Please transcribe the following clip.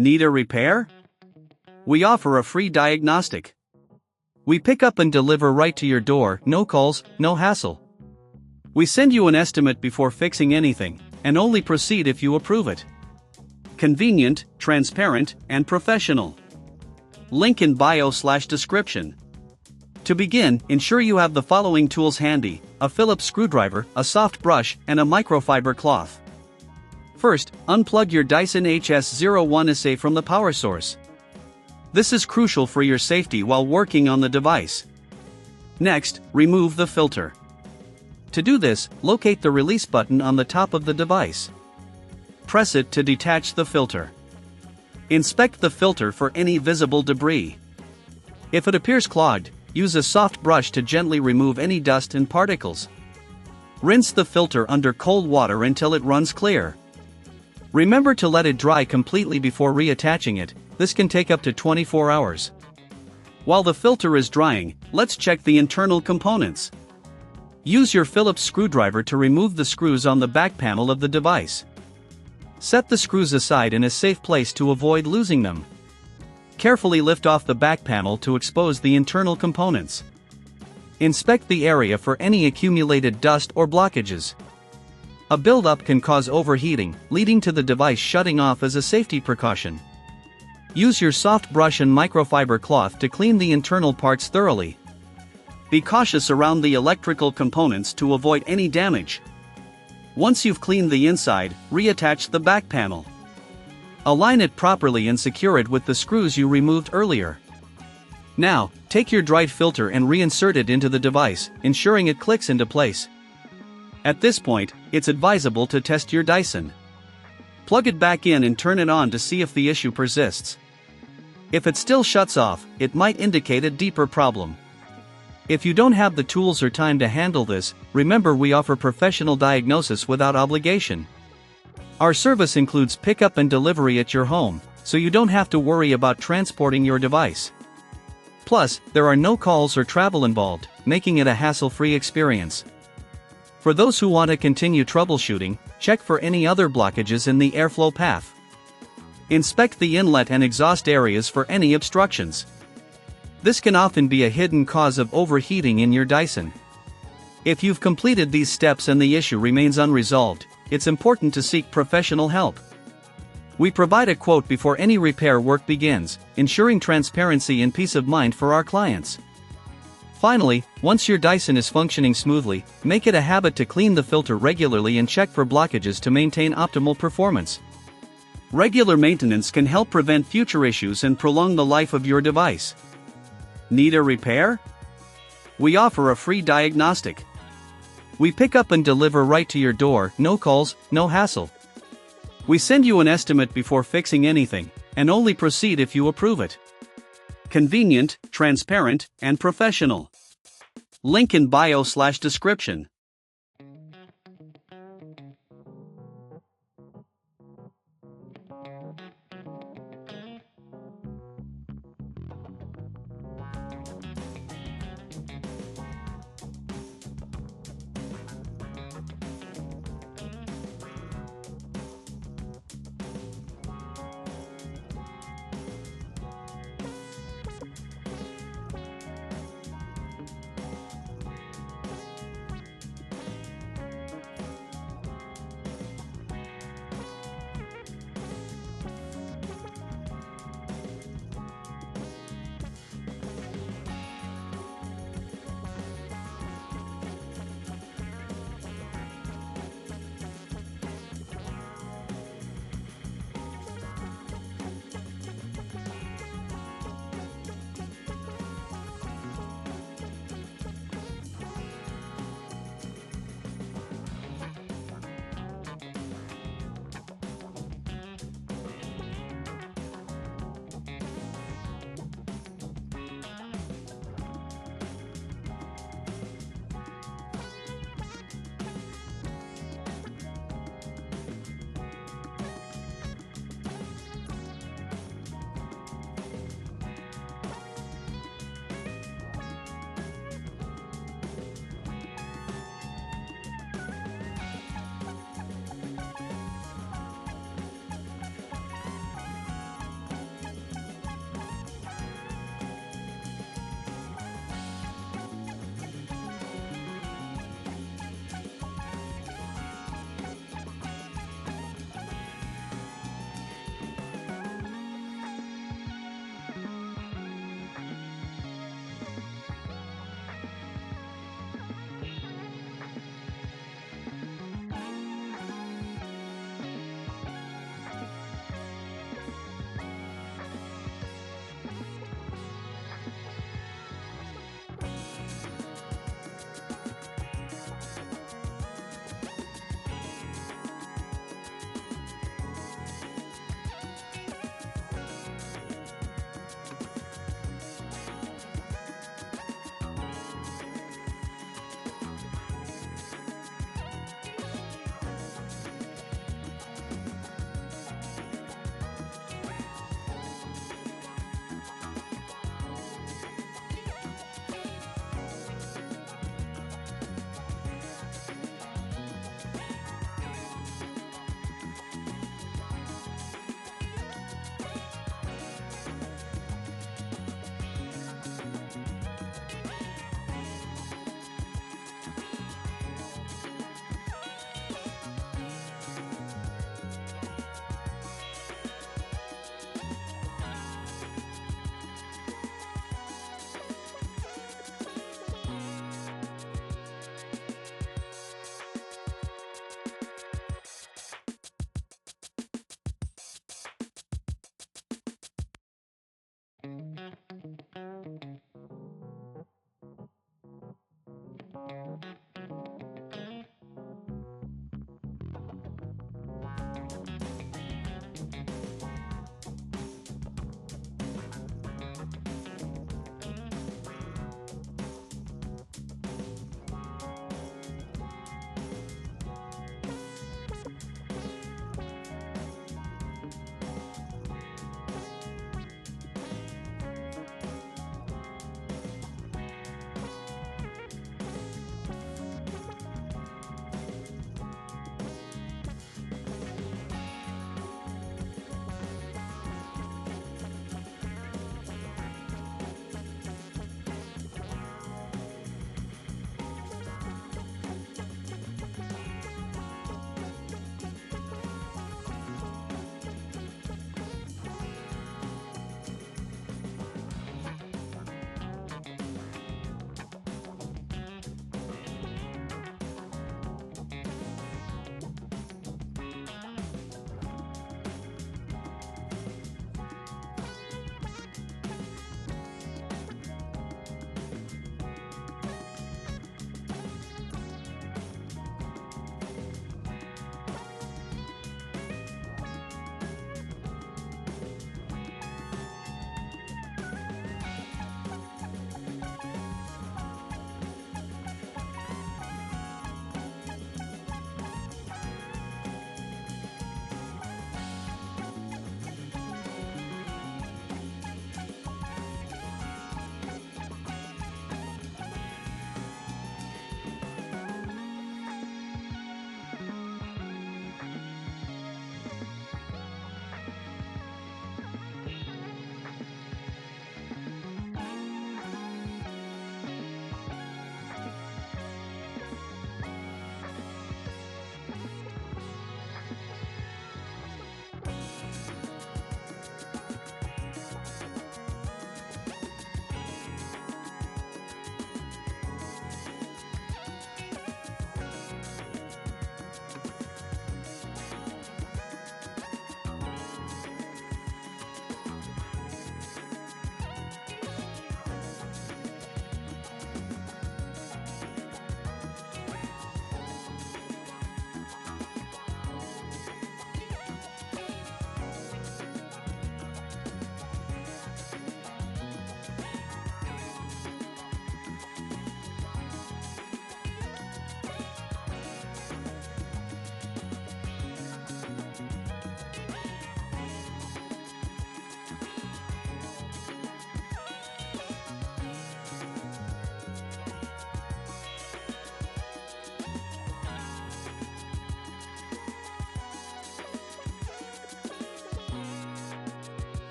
Need a repair? We offer a free diagnostic. We pick up and deliver right to your door, no calls, no hassle. We send you an estimate before fixing anything, and only proceed if you approve it. Convenient, transparent, and professional. Link in bio/description. To begin, ensure you have the following tools handy: a Phillips screwdriver, a soft brush, and a microfiber cloth. First, unplug your Dyson HS01-SE from the power source. This is crucial for your safety while working on the device. Next, remove the filter. To do this, locate the release button on the top of the device. Press it to detach the filter. Inspect the filter for any visible debris. If it appears clogged, use a soft brush to gently remove any dust and particles. Rinse the filter under cold water until it runs clear. Remember to let it dry completely before reattaching it. This can take up to 24 hours. While the filter is drying, let's check the internal components. Use your Phillips screwdriver to remove the screws on the back panel of the device. Set the screws aside in a safe place to avoid losing them. Carefully lift off the back panel to expose the internal components. Inspect the area for any accumulated dust or blockages. A buildup can cause overheating, leading to the device shutting off as a safety precaution. Use your soft brush and microfiber cloth to clean the internal parts thoroughly. Be cautious around the electrical components to avoid any damage. Once you've cleaned the inside, reattach the back panel. Align it properly and secure it with the screws you removed earlier. Now, take your dried filter and reinsert it into the device, ensuring it clicks into place. At this point, it's advisable to test your Dyson. Plug it back in and turn it on to see if the issue persists. If it still shuts off, it might indicate a deeper problem. If you don't have the tools or time to handle this, remember we offer professional diagnosis without obligation. Our service includes pickup and delivery at your home, so you don't have to worry about transporting your device. Plus, there are no calls or travel involved, making it a hassle-free experience. For those who want to continue troubleshooting, check for any other blockages in the airflow path. Inspect the inlet and exhaust areas for any obstructions. This can often be a hidden cause of overheating in your Dyson. If you've completed these steps and the issue remains unresolved, it's important to seek professional help. We provide a quote before any repair work begins, ensuring transparency and peace of mind for our clients. Finally, once your Dyson is functioning smoothly, make it a habit to clean the filter regularly and check for blockages to maintain optimal performance. Regular maintenance can help prevent future issues and prolong the life of your device. Need a repair? We offer a free diagnostic. We pick up and deliver right to your door, no calls, no hassle. We send you an estimate before fixing anything, and only proceed if you approve it. Convenient, transparent, and professional. Link in bio/description.